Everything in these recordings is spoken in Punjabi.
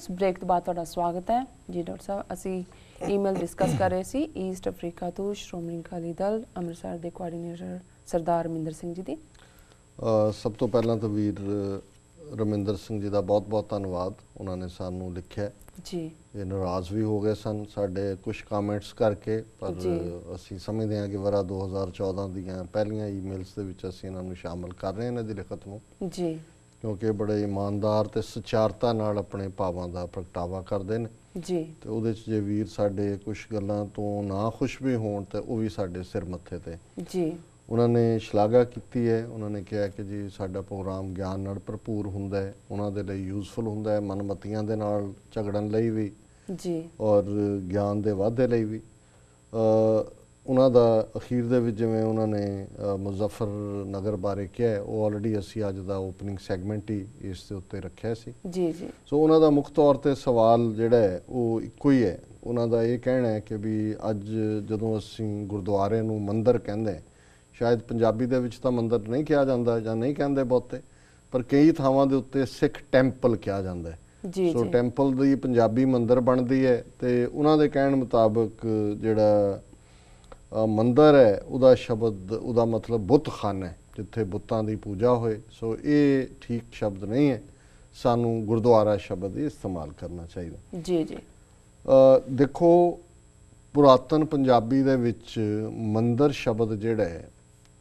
ਇਸ ਬ੍ਰੇਕ ਤੋਂ ਬਾਅਦ ਤੁਹਾਡਾ ਸਵਾਗਤ ਹੈ ਜੀ ਡਾਕਟਰ ਸਾਹਿਬ। ਅਸੀਂ ਈਮੇਲ ਡਿਸਕਸ ਕਰ ਰਹੇ ਸੀ ਈਸਟ ਅਫਰੀਕਾ ਤੋਂ ਸ਼੍ਰੋਮਣੀ ਅਕਾਲੀ ਦਲ ਅੰਮ੍ਰਿਤਸਰ ਦੇ ਕੋਆਰਡੀਨੇਟਰ ਸਰਦਾਰ ਰਮਿੰਦਰ ਸਿੰਘ ਜੀ ਦੀ। ਸਭ ਤੋਂ ਪਹਿਲਾਂ ਤਾਂ ਵੀਰ ਰਮਿੰਦਰ ਸਿੰਘ ਜੀ ਦਾ ਬਹੁਤ-ਬਹੁਤ ਧੰਨਵਾਦ। ਉਹਨਾਂ ਨੇ ਸਾਨੂੰ ਲਿਖਿਆ ਜੀ। ਇਹ ਨਾਰਾਜ਼ ਵੀ ਹੋ ਗਏ ਸਨ ਸਾਡੇ ਕੁਝ ਕਮੈਂਟਸ ਕਰਕੇ, ਪਰ ਅਸੀਂ ਸਮਝਦੇ ਹਾਂ ਕਿ ਵਰਾ 2014 ਦੀਆਂ ਪਹਿਲੀਆਂ ਈਮੇਲਸ ਦੇ ਵਿੱਚ ਅਸੀਂ ਇਹਨਾਂ ਨੂੰ ਸ਼ਾਮਲ ਕਰ ਰਹੇ ਹਾਂ ਇਹਨਾਂ ਦੀ ਲਿਖਤ ਨੂੰ ਜੀ, ਕਿਉਂਕਿ ਬੜੇ ਇਮਾਨਦਾਰ ਤੇ ਸਚਾਰਤਾ ਨਾਲ ਆਪਣੇ ਭਾਵਾਂ ਦਾ ਪ੍ਰਗਟਾਵਾ ਕਰਦੇ ਨੇ ਜੀ। ਤੇ ਉਹਦੇ 'ਚ ਜੇ ਵੀਰ ਸਾਡੇ ਕੁਝ ਗੱਲਾਂ ਤੋਂ ਨਾ ਖੁਸ਼ ਵੀ ਹੋਣ ਤੇ ਉਹ ਵੀ ਸਾਡੇ ਸਿਰ ਮੱਥੇ ਤੇ ਜੀ। ਉਹਨਾਂ ਨੇ ਸ਼ਲਾਘਾ ਕੀਤੀ ਹੈ। ਉਹਨਾਂ ਨੇ ਕਿਹਾ ਕਿ ਜੀ ਸਾਡਾ ਪ੍ਰੋਗਰਾਮ ਗਿਆਨ ਨਾਲ ਭਰਪੂਰ ਹੁੰਦਾ ਹੈ, ਉਹਨਾਂ ਦੇ ਲਈ ਯੂਜ਼ਫੁਲ ਹੁੰਦਾ ਹੈ, ਮਨਮਤੀਆਂ ਦੇ ਨਾਲ ਝਗੜਨ ਲਈ ਵੀ ਜੀ ਔਰ ਗਿਆਨ ਦੇ ਵਾਧੇ ਲਈ ਵੀ। ਉਹਨਾਂ ਦਾ ਅਖੀਰ ਦੇ ਵਿੱਚ ਜਿਵੇਂ ਉਹਨਾਂ ਨੇ ਮੁਜ਼ੱਫਰ ਨਗਰ ਬਾਰੇ ਕਿਹਾ, ਉਹ ਆਲਰੇਡੀ ਅਸੀਂ ਅੱਜ ਦਾ ਓਪਨਿੰਗ ਸੈਗਮੈਂਟ ਹੀ ਇਸ ਦੇ ਉੱਤੇ ਰੱਖਿਆ ਸੀ। ਜੀ ਜੀ। ਸੋ ਉਹਨਾਂ ਦਾ ਮੁੱਖ ਤੌਰ ਤੇ ਸਵਾਲ ਜਿਹੜਾ ਹੈ ਉਹ ਇੱਕੋ ਹੀ ਹੈ। ਉਹਨਾਂ ਦਾ ਇਹ ਕਹਿਣਾ ਹੈ ਕਿ ਵੀ ਅੱਜ ਜਦੋਂ ਅਸੀਂ ਗੁਰਦੁਆਰੇ ਨੂੰ ਮੰਦਿਰ ਕਹਿੰਦੇ, ਸ਼ਾਇਦ ਪੰਜਾਬੀ ਦੇ ਵਿੱਚ ਤਾਂ ਮੰਦਿਰ ਨਹੀਂ ਕਿਹਾ ਜਾਂਦਾ ਜਾਂ ਨਹੀਂ ਕਹਿੰਦੇ ਬਹੁਤੇ, ਪਰ ਕਈ ਥਾਵਾਂ ਦੇ ਉੱਤੇ ਸਿੱਖ ਟੈਂਪਲ ਕਿਹਾ ਜਾਂਦਾ ਹੈ। ਸੋ ਟੈਂਪਲ ਦੀ ਪੰਜਾਬੀ ਮੰਦਿਰ ਬਣਦੀ ਹੈ ਤੇ ਉਹਨਾਂ ਦੇ ਕਹਿਣ ਮੁਤਾਬਕ ਜਿਹੜਾ ਮੰਦਿਰ ਹੈ ਉਹਦਾ ਸ਼ਬਦ, ਉਹਦਾ ਮਤਲਬ ਬੁੱਤਖਾਨਾ ਹੈ, ਜਿੱਥੇ ਬੁੱਤਾਂ ਦੀ ਪੂਜਾ ਹੋਏ। ਸੋ ਇਹ ਠੀਕ ਸ਼ਬਦ ਨਹੀਂ ਹੈ, ਸਾਨੂੰ ਗੁਰਦੁਆਰਾ ਸ਼ਬਦ ਹੀ ਇਸਤੇਮਾਲ ਕਰਨਾ ਚਾਹੀਦਾ। ਜੀ ਜੀ। ਦੇਖੋ, ਪੁਰਾਤਨ ਪੰਜਾਬੀ ਦੇ ਵਿੱਚ ਮੰਦਿਰ ਸ਼ਬਦ ਜਿਹੜਾ ਹੈ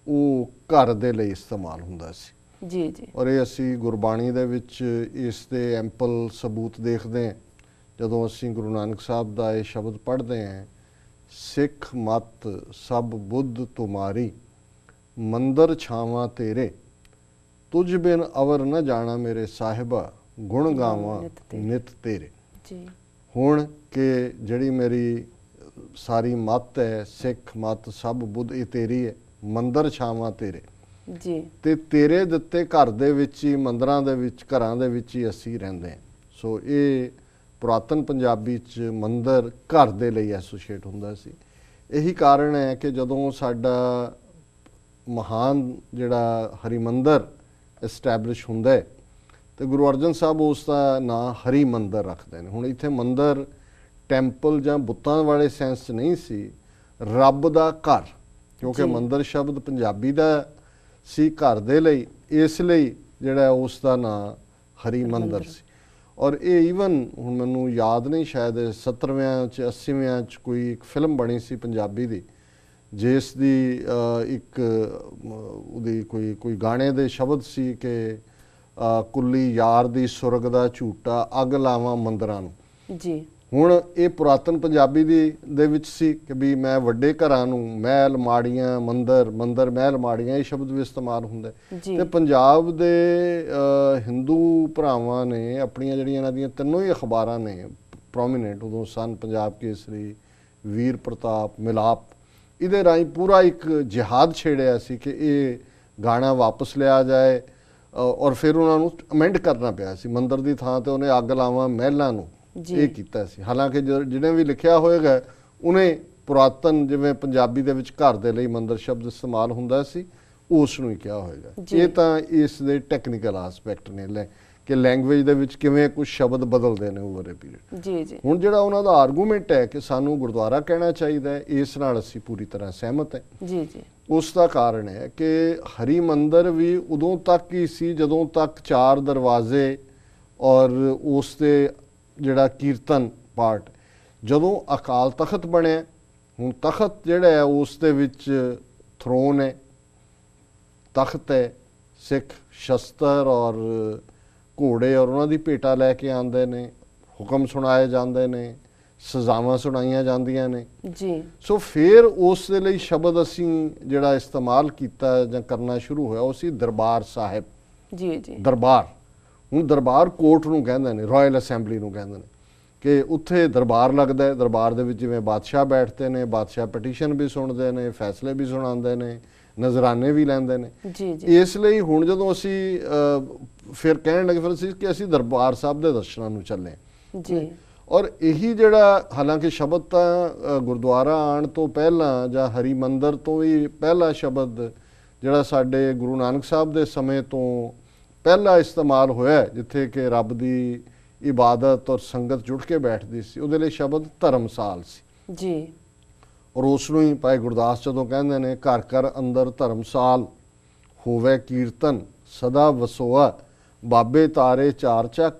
ਉਹ ਘਰ ਦੇ ਲਈ ਇਸਤੇਮਾਲ ਹੁੰਦਾ ਸੀ। ਜੀ ਜੀ। ਔਰ ਇਹ ਅਸੀਂ ਗੁਰਬਾਣੀ ਦੇ ਵਿੱਚ ਇਸ ਦੇ ਐਂਪਲ ਸਬੂਤ ਦੇਖਦੇ ਹਾਂ ਜਦੋਂ ਅਸੀਂ ਗੁਰੂ ਨਾਨਕ ਸਾਹਿਬ ਦਾ ਇਹ ਸ਼ਬਦ ਪੜ੍ਹਦੇ ਹਾਂ, ਸਿੱਖ ਮਤ ਸਭ ਬੁੱਧ ਤੁਮਾਰੀ, ਮੰਦਰ ਛਾਵਾਂ ਤੇਰੇ, ਤੁਝ ਬਿਨ ਅਵਰ ਨ ਜਾਣਾ ਮੇਰੇ ਸਾਹਿਬਾ, ਗੁਣ ਗਾਵਾਂ ਨਿਤ ਤੇਰੇ। ਜੀ। ਹੁਣ ਕਿ ਜਿਹੜੀ ਮੇਰੀ ਸਾਰੀ ਮੱਤ ਹੈ, ਸਿੱਖ ਮਤ ਸਭ ਬੁੱਧ, ਇਹ ਤੇਰੀ ਹੈ, ਮੰਦਰ ਛਾਵਾਂ ਤੇਰੇ। ਜੀ। ਤੇ ਤੇਰੇ ਦਿੱਤੇ ਘਰ ਦੇ ਵਿੱਚ ਹੀ, ਮੰਦਰਾਂ ਦੇ ਵਿੱਚ, ਘਰਾਂ ਦੇ ਵਿੱਚ ਹੀ ਅਸੀਂ ਰਹਿੰਦੇ ਹਾਂ। ਸੋ ਇਹ ਪੁਰਾਤਨ ਪੰਜਾਬੀ 'ਚ ਮੰਦਰ ਘਰ ਦੇ ਲਈ ਐਸੋਸੀਏਟ ਹੁੰਦਾ ਸੀ। ਇਹੀ ਕਾਰਨ ਹੈ ਕਿ ਜਦੋਂ ਸਾਡਾ ਮਹਾਨ ਜਿਹੜਾ ਹਰੀਮੰਦਰ ਐਸਟੈਬਲਿਸ਼ ਹੁੰਦਾ ਹੈ ਤੇ ਗੁਰੂ ਅਰਜਨ ਸਾਹਿਬ ਉਸ ਦਾ ਨਾਂ ਹਰੀ ਮੰਦਰ ਰੱਖਦੇ ਨੇ। ਹੁਣ ਇੱਥੇ ਮੰਦਰ ਟੈਂਪਲ ਜਾਂ ਬੁੱਤਾਂ ਵਾਲੇ ਸੈਂਸ 'ਚ ਨਹੀਂ ਸੀ, ਰੱਬ ਦਾ ਘਰ, ਕਿਉਂਕਿ ਮੰਦਰ ਸ਼ਬਦ ਪੰਜਾਬੀ ਦਾ ਸੀ ਘਰ ਦੇ ਲਈ, ਇਸ ਲਈ ਜਿਹੜਾ ਉਸ ਦਾ ਨਾਂ ਹਰੀ ਮੰਦਰ ਸੀ। ਔਰ ਇਹ ਈਵਨ ਹੁਣ ਮੈਨੂੰ ਯਾਦ ਨਹੀਂ, ਸ਼ਾਇਦ 70ਵਿਆਂ 'ਚ 80ਵਿਆਂ 'ਚ ਕੋਈ ਇੱਕ ਫਿਲਮ ਬਣੀ ਸੀ ਪੰਜਾਬੀ ਦੀ, ਜਿਸ ਦੀ ਇੱਕ ਉਹਦੀ ਕੋਈ ਗਾਣੇ ਦੇ ਸ਼ਬਦ ਸੀ ਕਿ ਕੁੱਲੀ ਯਾਰ ਦੀ ਸੁਰਗ ਦਾ ਝੂਟਾ, ਅੱਗ ਲਾਵਾਂ ਮੰਦਰਾਂ ਨੂੰ। ਜੀ। ਹੁਣ ਇਹ ਪੁਰਾਤਨ ਪੰਜਾਬੀ ਦੇ ਵਿੱਚ ਸੀ ਕਿ ਵੀ ਮੈਂ ਵੱਡੇ ਘਰਾਂ ਨੂੰ ਮਹਿਲ ਮਾੜੀਆਂ, ਮੰਦਰ ਮਹਿਲ ਮਾੜੀਆਂ, ਇਹ ਸ਼ਬਦ ਵੀ ਇਸਤੇਮਾਲ ਹੁੰਦਾ। ਤੇ ਪੰਜਾਬ ਦੇ ਹਿੰਦੂ ਭਰਾਵਾਂ ਨੇ ਆਪਣੀਆਂ ਜਿਹੜੀਆਂ ਇਹਨਾਂ ਦੀਆਂ ਤਿੰਨੋਂ ਹੀ ਅਖਬਾਰਾਂ ਨੇ ਪ੍ਰੋਮੀਨੈਂਟ ਉਦੋਂ ਸਨ, ਪੰਜਾਬ ਕੇਸਰੀ, ਵੀਰ ਪ੍ਰਤਾਪ, ਮਿਲਾਪ, ਇਹਦੇ ਰਾਹੀਂ ਪੂਰਾ ਇੱਕ ਜਿਹਾਦ ਛੇੜਿਆ ਸੀ ਕਿ ਇਹ ਗਾਣਾ ਵਾਪਸ ਲਿਆ ਜਾਏ। ਔਰ ਫਿਰ ਉਹਨਾਂ ਨੂੰ ਅਮੈਂਡ ਕਰਨਾ ਪਿਆ ਸੀ, ਮੰਦਰ ਦੀ ਥਾਂ ਤੇ ਉਹਨੇ ਅੱਗ ਲਾਵਾਂ ਮਹਿਲਾਂ ਨੂੰ ਇਹ ਕੀਤਾ ਸੀ। ਹਾਲਾਂਕਿ ਜਿਹਨੇ ਵੀ ਲਿਖਿਆ ਹੋਏਗਾ ਉਹਨੇ ਪੁਰਾਤਨ ਜਿਵੇਂ ਪੰਜਾਬੀ ਦੇ ਵਿੱਚ ਘਰ ਦੇ ਲਈ ਮੰਦਰ ਸ਼ਬਦ ਇਸਤੇਮਾਲ ਹੁੰਦਾ ਸੀ, ਉਸ ਨੂੰ ਹੀ ਕਿਹਾ ਹੋਏਗਾ। ਇਹ ਤਾਂ ਇਸ ਦੇ ਟੈਕਨੀਕਲ ਆਸਪੈਕਟ ਨੇ ਕਿ ਲੈਂਗੁਏਜ ਦੇ ਵਿੱਚ ਕਿਵੇਂ ਕੁਝ ਸ਼ਬਦ ਬਦਲਦੇ ਨੇ ਓਵਰ ਏ ਪੀਰੀਅਡ। ਜੀ ਜੀ। ਹੁਣ ਜਿਹੜਾ ਉਹਨਾਂ ਦਾ ਆਰਗੂਮੈਂਟ ਹੈ ਕਿ ਸਾਨੂੰ ਗੁਰਦੁਆਰਾ ਕਹਿਣਾ ਚਾਹੀਦਾ ਹੈ, ਇਸ ਨਾਲ ਅਸੀਂ ਪੂਰੀ ਤਰ੍ਹਾਂ ਸਹਿਮਤ ਹਾਂ। ਜੀ ਜੀ। ਉਸ ਦਾ ਕਾਰਨ ਹੈ ਕਿ ਹਰੀ ਮੰਦਰ ਵੀ ਉਦੋਂ ਤੱਕ ਹੀ ਸੀ ਜਦੋਂ ਤੱਕ 4 ਦਰਵਾਜ਼ੇ ਔਰ ਉਸ ਦੇ ਜਿਹੜਾ ਕੀਰਤਨ ਪਾਰਟ, ਜਦੋਂ ਅਕਾਲ ਤਖਤ ਬਣਿਆ, ਹੁਣ ਤਖਤ ਜਿਹੜਾ ਹੈ ਉਸ ਦੇ ਵਿੱਚ ਥਰੋਨ ਹੈ, ਤਖਤ ਹੈ, ਸਿੱਖ ਸ਼ਸਤਰ ਔਰ ਘੋੜੇ ਔਰ ਉਹਨਾਂ ਦੀ ਭੇਟਾ ਲੈ ਕੇ ਆਉਂਦੇ ਨੇ, ਹੁਕਮ ਸੁਣਾਏ ਜਾਂਦੇ ਨੇ, ਸਜ਼ਾਵਾਂ ਸੁਣਾਈਆਂ ਜਾਂਦੀਆਂ ਨੇ। ਜੀ। ਸੋ ਫਿਰ ਉਸ ਦੇ ਲਈ ਸ਼ਬਦ ਅਸੀਂ ਜਿਹੜਾ ਇਸਤੇਮਾਲ ਕੀਤਾ ਜਾਂ ਕਰਨਾ ਸ਼ੁਰੂ ਹੋਇਆ ਉਹ ਸੀ ਦਰਬਾਰ ਸਾਹਿਬ। ਜੀ ਜੀ। ਦਰਬਾਰ, ਹੁਣ ਦਰਬਾਰ ਕੋਰਟ ਨੂੰ ਕਹਿੰਦੇ ਨੇ, ਰਾਇਲ ਅਸੈਂਬਲੀ ਨੂੰ ਕਹਿੰਦੇ ਨੇ ਕਿ ਉੱਥੇ ਦਰਬਾਰ ਲੱਗਦਾ ਹੈ। ਦਰਬਾਰ ਦੇ ਵਿੱਚ ਜਿਵੇਂ ਬਾਦਸ਼ਾਹ ਬੈਠਦੇ ਨੇ, ਬਾਦਸ਼ਾਹ ਪਟੀਸ਼ਨ ਵੀ ਸੁਣਦੇ ਨੇ, ਫੈਸਲੇ ਵੀ ਸੁਣਾਉਂਦੇ ਨੇ, ਨਜ਼ਰਾਨੇ ਵੀ ਲੈਂਦੇ ਨੇ। ਜੀ ਜੀ। ਇਸ ਲਈ ਹੁਣ ਜਦੋਂ ਅਸੀਂ ਫਿਰ ਕਹਿਣ ਲੱਗੇ ਫਿਰ ਕਿ ਅਸੀਂ ਦਰਬਾਰ ਸਾਹਿਬ ਦੇ ਦਰਸ਼ਨਾਂ ਨੂੰ ਚੱਲੇ। ਜੀ। ਔਰ ਇਹੀ ਜਿਹੜਾ, ਹਾਲਾਂਕਿ ਸ਼ਬਦ ਤਾਂ ਗੁਰਦੁਆਰਾ ਆਉਣ ਤੋਂ ਪਹਿਲਾਂ ਜਾਂ ਹਰੀ ਮੰਦਰ ਤੋਂ ਵੀ ਪਹਿਲਾ ਸ਼ਬਦ ਜਿਹੜਾ ਸਾਡੇ ਗੁਰੂ ਨਾਨਕ ਸਾਹਿਬ ਦੇ ਸਮੇਂ ਤੋਂ ਪਹਿਲਾ ਇਸਤੇਮਾਲ ਹੋਇਆ, ਜਿੱਥੇ ਕਿ ਰੱਬ ਦੀ ਇਬਾਦਤ ਔਰ ਸੰਗਤ ਜੁੜ ਕੇ ਬੈਠਦੀ ਸੀ, ਉਹਦੇ ਲਈ ਸ਼ਬਦ ਧਰਮਸਾਲ ਸੀ ਜੀ। ਔਰ ਉਸ ਨੂੰ ਹੀ ਭਾਈ ਗੁਰਦਾਸ ਜਦੋਂ ਕਹਿੰਦੇ ਨੇ, ਘਰ ਘਰ ਅੰਦਰ ਧਰਮਸਾਲ ਹੋਵੇ ਕੀਰਤਨ ਸਦਾ ਵਸੋਆ, ਬਾਬੇ ਤਾਰੇ ਚਾਰ ਚੱਕ,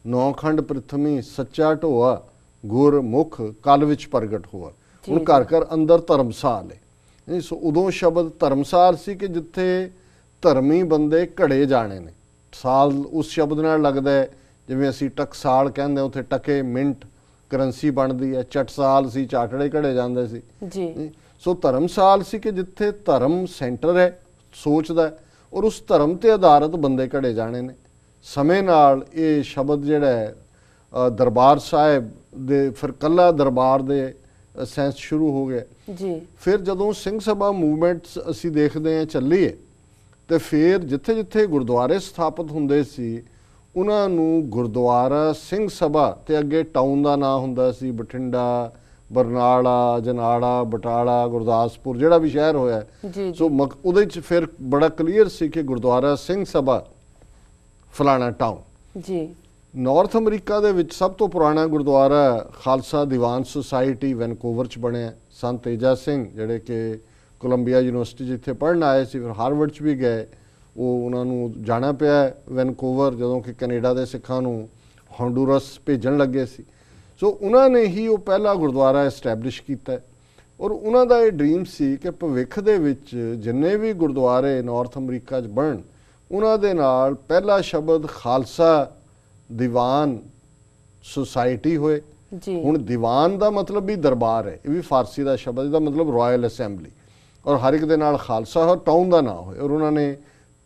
ਨੌ ਖੰਡ ਪ੍ਰਿਥਵੀ ਸੱਚਾ ਢੋਆ, ਗੁਰ ਮੁਖ ਕਲ ਵਿੱਚ ਪ੍ਰਗਟ ਹੋਆ। ਹੁਣ ਘਰ ਘਰ ਅੰਦਰ ਧਰਮਸਾਲ ਹੈ। ਸੋ ਉਦੋਂ ਸ਼ਬਦ ਧਰਮਸਾਲ ਸੀ ਕਿ ਜਿੱਥੇ ਧਰਮੀ ਬੰਦੇ ਘੜੇ ਜਾਣੇ ਨੇ। ਸਾਲ ਉਸ ਸ਼ਬਦ ਨਾਲ ਲੱਗਦਾ ਹੈ, ਜਿਵੇਂ ਅਸੀਂ ਟਕਸਾਲ ਕਹਿੰਦੇ, ਉੱਥੇ ਟਕੇ ਮਿੰਟ ਕਰੰਸੀ ਬਣਦੀ ਹੈ। ਚਟਸਾਲ ਸੀ, ਚਾਟੜੇ ਘੜੇ ਜਾਂਦੇ ਸੀ ਜੀ। ਸੋ ਧਰਮਸਾਲ ਸੀ ਕਿ ਜਿੱਥੇ ਧਰਮ ਸੈਂਟਰ ਹੈ, ਸੋਚਦਾ ਹੈ, ਔਰ ਉਸ ਧਰਮ ਤੇ ਆਧਾਰਿਤ ਬੰਦੇ ਘੜੇ ਜਾਣੇ ਨੇ। ਸਮੇਂ ਨਾਲ ਇਹ ਸ਼ਬਦ ਜਿਹੜਾ ਹੈ ਦਰਬਾਰ ਸਾਹਿਬ ਦੇ, ਫਿਰ ਕੱਲਾ ਦਰਬਾਰ ਦੇ ਸੈਂਸ ਸ਼ੁਰੂ ਹੋ ਗਿਆ ਜੀ। ਫਿਰ ਜਦੋਂ ਸਿੰਘ ਸਭਾ ਮੂਵਮੈਂਟਸ ਅਸੀਂ ਦੇਖਦੇ ਹਾਂ ਚੱਲੀ ਹੈ, ਤੇ ਫਿਰ ਜਿੱਥੇ ਜਿੱਥੇ ਗੁਰਦੁਆਰੇ ਸਥਾਪਿਤ ਹੁੰਦੇ ਸੀ ਉਹਨਾਂ ਨੂੰ ਗੁਰਦੁਆਰਾ ਸਿੰਘ ਸਭਾ ਤੇ ਅੱਗੇ ਟਾਊਨ ਦਾ ਨਾਂ ਹੁੰਦਾ ਸੀ, ਬਠਿੰਡਾ, ਬਰਨਾਲਾ, ਜਨਾਲਾ, ਬਟਾਲਾ, ਗੁਰਦਾਸਪੁਰ, ਜਿਹੜਾ ਵੀ ਸ਼ਹਿਰ ਹੋਇਆ। ਸੋ ਉਹਦੇ ਚ ਫਿਰ ਬੜਾ ਕਲੀਅਰ ਸੀ ਕਿ ਗੁਰਦੁਆਰਾ ਸਿੰਘ ਸਭਾ ਫਲਾਣਾ ਟਾਊਨ ਜੀ। ਨਾਰਥ ਅਮਰੀਕਾ ਦੇ ਵਿੱਚ ਸਭ ਤੋਂ ਪੁਰਾਣਾ ਗੁਰਦੁਆਰਾ ਖਾਲਸਾ ਦੀਵਾਨ ਸੁਸਾਇਟੀ ਵੈਨਕੂਵਰ ਚ ਬਣਿਆ। ਸੰਤ ਤੇਜਾ ਸਿੰਘ ਜਿਹੜੇ ਕਿ ਕੋਲੰਬੀਆ ਯੂਨੀਵਰਸਿਟੀ ਜਿੱਥੇ ਪੜ੍ਹਨ ਆਏ ਸੀ, ਫਿਰ ਹਾਰਵਰਡ ਚ ਵੀ ਗਏ, ਉਹ ਉਹਨਾਂ ਨੂੰ ਜਾਣਾ ਪਿਆ ਵੈਨਕੂਵਰ, ਜਦੋਂ ਕਿ ਕੈਨੇਡਾ ਦੇ ਸਿੱਖਾਂ ਨੂੰ ਹੌਂਡੂਰਸ ਭੇਜਣ ਲੱਗੇ ਸੀ। ਸੋ ਉਹਨਾਂ ਨੇ ਹੀ ਉਹ ਪਹਿਲਾ ਗੁਰਦੁਆਰਾ ਐਸਟੈਬਲਿਸ਼ ਕੀਤਾ ਔਰ ਉਹਨਾਂ ਦਾ ਇਹ ਡ੍ਰੀਮ ਸੀ ਕਿ ਭਵਿੱਖ ਦੇ ਵਿੱਚ ਜਿੰਨੇ ਵੀ ਗੁਰਦੁਆਰੇ ਨਾਰਥ ਅਮਰੀਕਾ 'ਚ ਬਣਨ, ਉਹਨਾਂ ਦੇ ਨਾਲ ਪਹਿਲਾ ਸ਼ਬਦ ਖਾਲਸਾ ਦੀਵਾਨ ਸੁਸਾਇਟੀ ਹੋਏ। ਹੁਣ ਦੀਵਾਨ ਦਾ ਮਤਲਬ ਵੀ ਦਰਬਾਰ ਹੈ, ਇਹ ਵੀ ਫਾਰਸੀ ਦਾ ਸ਼ਬਦ, ਇਹਦਾ ਮਤਲਬ ਰਾਇਲ ਅਸੈਂਬਲੀ, ਔਰ ਹਰ ਇੱਕ ਦੇ ਨਾਲ ਖਾਲਸਾ ਔਰ ਟਾਊਨ ਦਾ ਨਾਂ ਹੋਏ। ਔਰ ਉਹਨਾਂ ਨੇ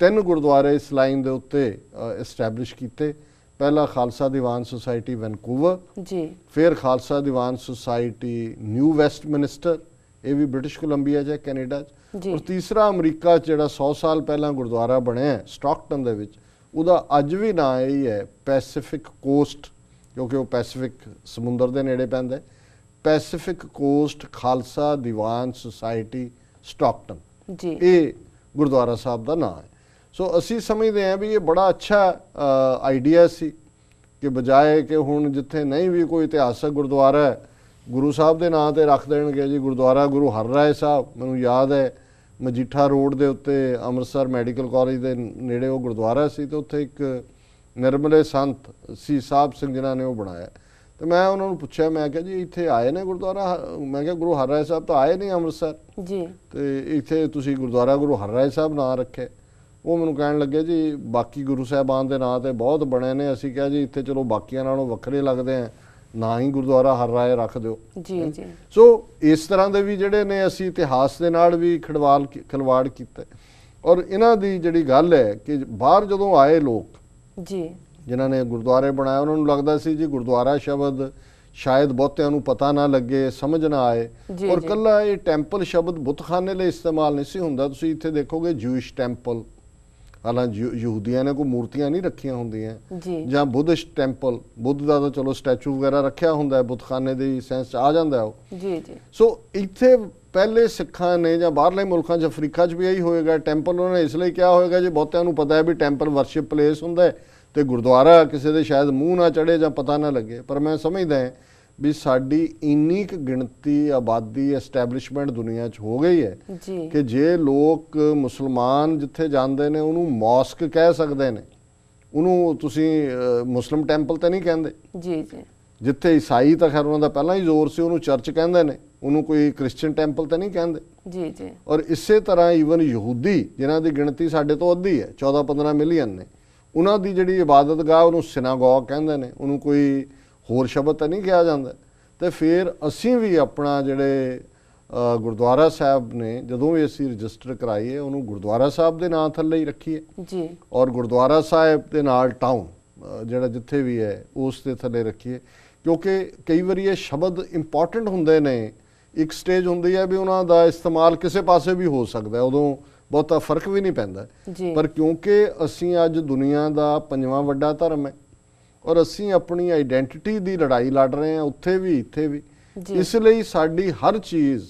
3 ਗੁਰਦੁਆਰੇ ਇਸ ਲਾਈਨ ਦੇ ਉੱਤੇ ਐਸਟੈਬਲਿਸ਼ ਕੀਤੇ। ਪਹਿਲਾ ਖਾਲਸਾ ਦੀਵਾਨ ਸੁਸਾਇਟੀ ਵੈਨਕੂਵਰ ਜੀ, ਫਿਰ ਖਾਲਸਾ ਦੀਵਾਨ ਸੁਸਾਇਟੀ ਨਿਊ ਵੈਸਟਮਿਨਿਸਟਰ, ਇਹ ਵੀ ਬ੍ਰਿਟਿਸ਼ ਕੋਲੰਬੀਆ 'ਚ ਹੈ, ਕੈਨੇਡਾ 'ਚ। ਔਰ ਤੀਸਰਾ ਅਮਰੀਕਾ 'ਚ ਜਿਹੜਾ 100 ਸਾਲ ਪਹਿਲਾਂ ਗੁਰਦੁਆਰਾ ਬਣਿਆ ਸਟਾਕਟਨ ਦੇ ਵਿੱਚ, ਉਹਦਾ ਅੱਜ ਵੀ ਨਾਂ ਇਹੀ ਹੈ, ਪੈਸੀਫਿਕ ਕੋਸਟ, ਕਿਉਂਕਿ ਉਹ ਪੈਸੀਫਿਕ ਸਮੁੰਦਰ ਦੇ ਨੇੜੇ ਪੈਂਦਾ। Pacific cost Khalsa Diwan society Stockton ਜੀ, ਇਹ ਗੁਰਦੁਆਰਾ ਸਾਹਿਬ ਦਾ ਨਾਂ ਹੈ। ਸੋ ਅਸੀਂ ਸਮਝਦੇ ਹਾਂ ਵੀ ਇਹ ਬੜਾ ਅੱਛਾ ਆਈਡੀਆ ਸੀ ਕਿ ਬਜਾਏ ਕਿ ਹੁਣ ਜਿੱਥੇ ਨਹੀਂ ਵੀ ਕੋਈ ਇਤਿਹਾਸਕ ਗੁਰਦੁਆਰਾ ਹੈ, ਗੁਰੂ ਸਾਹਿਬ ਦੇ ਨਾਂ ਤੇ ਰੱਖ ਦੇਣਗੇ ਜੀ ਗੁਰਦੁਆਰਾ ਗੁਰੂ ਹਰਰਾਏ ਸਾਹਿਬ। ਮੈਨੂੰ ਯਾਦ ਹੈ ਮਜੀਠਾ ਰੋਡ ਦੇ ਉੱਤੇ ਅੰਮ੍ਰਿਤਸਰ ਮੈਡੀਕਲ ਕਾਲਜ ਦੇ ਨੇੜੇ ਉਹ ਗੁਰਦੁਆਰਾ ਸੀ, ਤੇ ਉੱਥੇ ਇੱਕ ਨਿਰਮਲੇ ਸੰਤ ਸੀ ਸਾਹਿਬ ਸਿੰਘ ਜਿਨ੍ਹਾਂ ਨੇ ਉਹ ਬਣਾਇਆ। ਤੇ ਮੈਂ ਉਹਨਾਂ ਨੂੰ ਪੁੱਛਿਆ, ਮੈਂ ਕਿਹਾ ਜੀ ਇੱਥੇ ਆਏ ਨੇ ਗੁਰਦੁਆਰਾ? ਮੈਂ ਕਿਹਾ ਗੁਰੂ ਹਰਰਾਏ ਸਾਹਿਬ ਤਾਂ ਆਏ ਨਹੀਂ ਅੰਮ੍ਰਿਤਸਰ ਜੀ, ਤੇ ਇੱਥੇ ਤੁਸੀਂ ਗੁਰਦੁਆਰਾ ਗੁਰੂ ਹਰਰਾਏ ਸਾਹਿਬ ਨਾਂ ਰੱਖੇ। ਉਹ ਮੈਨੂੰ ਕਹਿਣ ਲੱਗੇ ਜੀ ਬਾਕੀ ਗੁਰੂ ਸਾਹਿਬਾਨ ਦੇ ਨਾਂ ਤੇ ਬਹੁਤ ਬਣੇ ਨੇ। ਅਸੀਂ ਕਿਹਾ ਜੀ ਇੱਥੇ ਚਲੋ ਬਾਕੀਆਂ ਨਾਲੋਂ ਵੱਖਰੇ ਲੱਗਦੇ ਆ, ਨਾ ਹੀ ਗੁਰਦੁਆਰਾ ਹਰਰਾਏ ਰੱਖ ਦਿਓ ਜੀ ਜੀ। ਸੋ ਇਸ ਤਰ੍ਹਾਂ ਦੇ ਵੀ ਜਿਹੜੇ ਨੇ ਅਸੀਂ ਇਤਿਹਾਸ ਦੇ ਨਾਲ ਵੀ ਖਿਲਵਾੜ ਕੀਤਾ। ਔਰ ਇਹਨਾਂ ਦੀ ਜਿਹੜੀ ਗੱਲ ਹੈ ਕਿ ਬਾਹਰ ਜਦੋਂ ਆਏ ਲੋਕ ਜੀ ਜਿਨ੍ਹਾਂ ਨੇ ਗੁਰਦੁਆਰੇ ਬਣਾਏ, ਉਹਨਾਂ ਨੂੰ ਲੱਗਦਾ ਸੀ ਜੀ ਗੁਰਦੁਆਰਾ ਸ਼ਬਦ ਸ਼ਾਇਦ ਬਹੁਤਿਆਂ ਨੂੰ ਪਤਾ ਨਾ ਲੱਗੇ, ਸਮਝ ਨਾ ਆਏ। ਔਰ ਕੱਲਾ ਇਹ ਟੈਂਪਲ ਸ਼ਬਦ ਬੁੱਤਖਾਨੇ ਲਈ ਇਸਤੇਮਾਲ ਨਹੀਂ ਸੀ ਹੁੰਦਾ। ਤੁਸੀਂ ਇੱਥੇ ਦੇਖੋਗੇ ਜੂਇਸ਼ ਟੈਂਪਲ, ਹਾਲਾਂਕਿ ਯਹੂਦੀਆਂ ਨੇ ਕੋਈ ਮੂਰਤੀਆਂ ਨਹੀਂ ਰੱਖੀਆਂ ਹੁੰਦੀਆਂ, ਜਾਂ ਬੁੱਧਿਸਟ ਟੈਂਪਲ, ਬੁੱਧ ਦਾ ਤਾਂ ਚਲੋ ਸਟੈਚੂ ਵਗੈਰਾ ਰੱਖਿਆ ਹੁੰਦਾ, ਬੁੱਤਖਾਨੇ ਦੀ ਸੈਂਸ 'ਚ ਆ ਜਾਂਦਾ ਉਹ ਜੀ ਜੀ। ਸੋ ਇੱਥੇ ਪਹਿਲੇ ਸਿੱਖਾਂ ਨੇ ਜਾਂ ਬਾਹਰਲੇ ਮੁਲਕਾਂ 'ਚ, ਅਫਰੀਕਾ 'ਚ ਵੀ ਇਹੀ ਹੋਏਗਾ, ਟੈਂਪਲ ਉਹਨਾਂ ਨੇ ਇਸ ਲਈ ਕਿਹਾ ਹੋਏਗਾ ਜੀ ਬਹੁਤਿਆਂ ਨੂੰ ਪਤਾ ਹੈ ਵੀ ਟੈਂਪਲ ਵਰਸ਼ਿਪ ਪਲੇਸ ਹੁੰਦਾ ਹੈ, ਤੇ ਗੁਰਦੁਆਰਾ ਕਿਸੇ ਦੇ ਸ਼ਾਇਦ ਮੂੰਹ ਨਾ ਚੜੇ ਜਾਂ ਪਤਾ ਨਾ ਲੱਗੇ। ਪਰ ਮੈਂ ਸਮਝਦਾ ਹਾਂ ਵੀ ਸਾਡੀ ਇੰਨੀ ਕੁ ਗਿਣਤੀ ਆਬਾਦੀ ਐਸਟੈਬਲਿਸ਼ਮੈਂਟ ਦੁਨੀਆ 'ਚ ਹੋ ਗਈ ਹੈ ਕਿ ਜੇ ਲੋਕ ਮੁਸਲਮਾਨ ਜਿੱਥੇ ਜਾਂਦੇ ਨੇ ਉਹਨੂੰ ਮੌਸਕ ਕਹਿ ਸਕਦੇ ਨੇ, ਉਹਨੂੰ ਤੁਸੀਂ ਮੁਸਲਿਮ ਟੈਂਪਲ ਤਾਂ ਨਹੀਂ ਕਹਿੰਦੇ ਜੀ ਜੀ। ਜਿੱਥੇ ਈਸਾਈ ਤਾਂ ਖੈਰ ਉਹਨਾਂ ਦਾ ਪਹਿਲਾਂ ਹੀ ਜ਼ੋਰ ਸੀ, ਉਹਨੂੰ ਚਰਚ ਕਹਿੰਦੇ ਨੇ, ਉਹਨੂੰ ਕੋਈ ਕ੍ਰਿਸਚੀਅਨ ਟੈਂਪਲ ਤਾਂ ਨਹੀਂ ਕਹਿੰਦੇ ਜੀ ਜੀ। ਔਰ ਇਸੇ ਤਰ੍ਹਾਂ ਈਵਨ ਯਹੂਦੀ ਜਿਨ੍ਹਾਂ ਦੀ ਗਿਣਤੀ ਸਾਡੇ ਤੋਂ ਅੱਧੀ ਹੈ, 14-15 ਮਿਲੀਅਨ ਨੇ, ਉਹਨਾਂ ਦੀ ਜਿਹੜੀ ਇਬਾਦਤਗਾਹ ਉਹਨੂੰ ਸਿਨਾਗੋਗ ਕਹਿੰਦੇ ਨੇ, ਉਹਨੂੰ ਕੋਈ ਹੋਰ ਸ਼ਬਦ ਤਾਂ ਨਹੀਂ ਕਿਹਾ ਜਾਂਦਾ। ਤੇ ਫਿਰ ਅਸੀਂ ਵੀ ਆਪਣਾ ਜਿਹੜੇ ਗੁਰਦੁਆਰਾ ਸਾਹਿਬ ਨੇ ਜਦੋਂ ਵੀ ਅਸੀਂ ਰਜਿਸਟਰ ਕਰਾਈਏ, ਉਹਨੂੰ ਗੁਰਦੁਆਰਾ ਸਾਹਿਬ ਦੇ ਨਾਂ ਥੱਲੇ ਹੀ ਰੱਖੀਏ ਜੀ, ਔਰ ਗੁਰਦੁਆਰਾ ਸਾਹਿਬ ਦੇ ਨਾਲ ਟਾਊਨ ਜਿਹੜਾ ਜਿੱਥੇ ਵੀ ਹੈ ਉਸ ਦੇ ਥੱਲੇ ਰੱਖੀਏ। ਕਿਉਂਕਿ ਕਈ ਵਾਰੀ ਇਹ ਸ਼ਬਦ ਇੰਪੋਰਟੈਂਟ ਹੁੰਦੇ ਨੇ, ਇੱਕ ਸਟੇਜ ਹੁੰਦੀ ਹੈ ਵੀ ਉਹਨਾਂ ਦਾ ਇਸਤੇਮਾਲ ਕਿਸੇ ਪਾਸੇ ਵੀ ਹੋ ਸਕਦਾ, ਉਦੋਂ ਬਹੁਤਾ ਫਰਕ ਵੀ ਨਹੀਂ ਪੈਂਦਾ। ਪਰ ਕਿਉਂਕਿ ਅਸੀਂ ਅੱਜ ਦੁਨੀਆ ਦਾ 5ਵਾਂ ਵੱਡਾ ਧਰਮ ਹੈ ਔਰ ਅਸੀਂ ਆਪਣੀ ਆਈਡੈਂਟੀਟੀ ਦੀ ਲੜਾਈ ਲੜ ਰਹੇ ਹਾਂ, ਉੱਥੇ ਵੀ ਇੱਥੇ ਵੀ, ਇਸ ਲਈ ਸਾਡੀ ਹਰ ਚੀਜ਼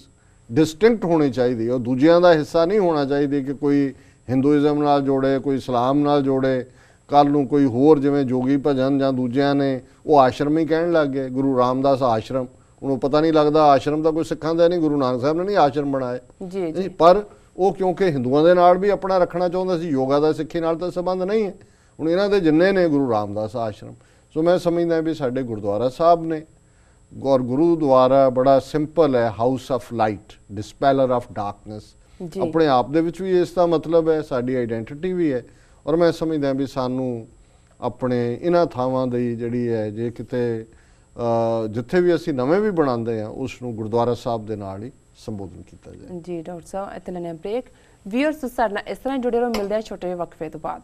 ਡਿਸਟਿੰਕਟ ਹੋਣੀ ਚਾਹੀਦੀ, ਉਹ ਦੂਜਿਆਂ ਦਾ ਹਿੱਸਾ ਨਹੀਂ ਹੋਣਾ ਚਾਹੀਦੀ ਕਿ ਕੋਈ ਹਿੰਦੂਇਜ਼ਮ ਨਾਲ ਜੋੜੇ, ਕੋਈ ਇਸਲਾਮ ਨਾਲ ਜੋੜੇ, ਕੱਲ ਨੂੰ ਕੋਈ ਹੋਰ ਜਿਵੇਂ ਜੋਗੀ ਭਜਨ ਜਾਂ ਦੂਜਿਆਂ ਨੇ ਉਹ ਆਸ਼ਰਮ ਹੀ ਕਹਿਣ ਲੱਗ ਗਏ, ਗੁਰੂ ਰਾਮਦਾਸ ਆਸ਼ਰਮ। ਉਹਨੂੰ ਪਤਾ ਨਹੀਂ ਲੱਗਦਾ ਆਸ਼ਰਮ ਦਾ ਕੋਈ ਸਿੱਖਾਂ ਦਾ ਨਹੀਂ, ਗੁਰੂ ਨਾਨਕ ਸਾਹਿਬ ਨੇ ਨਹੀਂ ਆਸ਼ਰਮ ਬਣਾਏ ਜੀ ਜੀ। ਪਰ ਉਹ ਕਿਉਂਕਿ ਹਿੰਦੂਆਂ ਦੇ ਨਾਲ ਵੀ ਆਪਣਾ ਰੱਖਣਾ ਚਾਹੁੰਦਾ ਸੀ, ਯੋਗਾ ਦਾ ਸਿੱਖੀ ਨਾਲ ਤਾਂ ਸੰਬੰਧ ਨਹੀਂ ਹੈ। ਹੁਣ ਇਹਨਾਂ ਦੇ ਜਿੰਨੇ ਨੇ ਗੁਰੂ ਰਾਮਦਾਸ ਆਸ਼ਰਮ। ਸੋ ਮੈਂ ਸਮਝਦਾ ਵੀ ਸਾਡੇ ਗੁਰਦੁਆਰਾ ਸਾਹਿਬ ਨੇ ਔਰ ਗੁਰੂਦੁਆਰਾ ਬੜਾ ਸਿੰਪਲ ਹੈ, house of light, dispeller of darkness. ਆਪਣੇ ਆਪ ਦੇ ਵਿੱਚ ਵੀ ਇਸ ਦਾ ਮਤਲਬ ਹੈ, ਸਾਡੀ ਆਈਡੈਂਟੀਟੀ ਵੀ ਹੈ। ਔਰ ਮੈਂ ਸਮਝਦਾ ਵੀ ਸਾਨੂੰ ਆਪਣੇ ਇਹਨਾਂ ਥਾਵਾਂ ਦੀ ਜਿਹੜੀ ਹੈ, ਜੇ ਕਿਤੇ ਜਿੱਥੇ ਵੀ ਅਸੀਂ ਨਵੇਂ ਵੀ ਬਣਾਉਂਦੇ ਹਾਂ ਉਸ ਨੂੰ ਗੁਰਦੁਆਰਾ ਸਾਹਿਬ ਦੇ ਨਾਲ ਹੀ ਸੰਬੋਧਨ ਕੀਤਾ ਜਾਏ। ਜੀ ਡਾਕਟਰ ਸਾਹਿਬ, ਇੱਥੇ ਲੈਣੇ ਬ੍ਰੇਕ। ਵੀਅਰਸ ਸਾਡੇ ਨਾਲ ਇਸ ਤਰ੍ਹਾਂ ਜੁੜੇ ਰਹੋ, ਮਿਲਦੇ ਆ ਛੋਟੇ ਜਿਹੇ ਵਕਫੇ ਤੋਂ ਬਾਅਦ।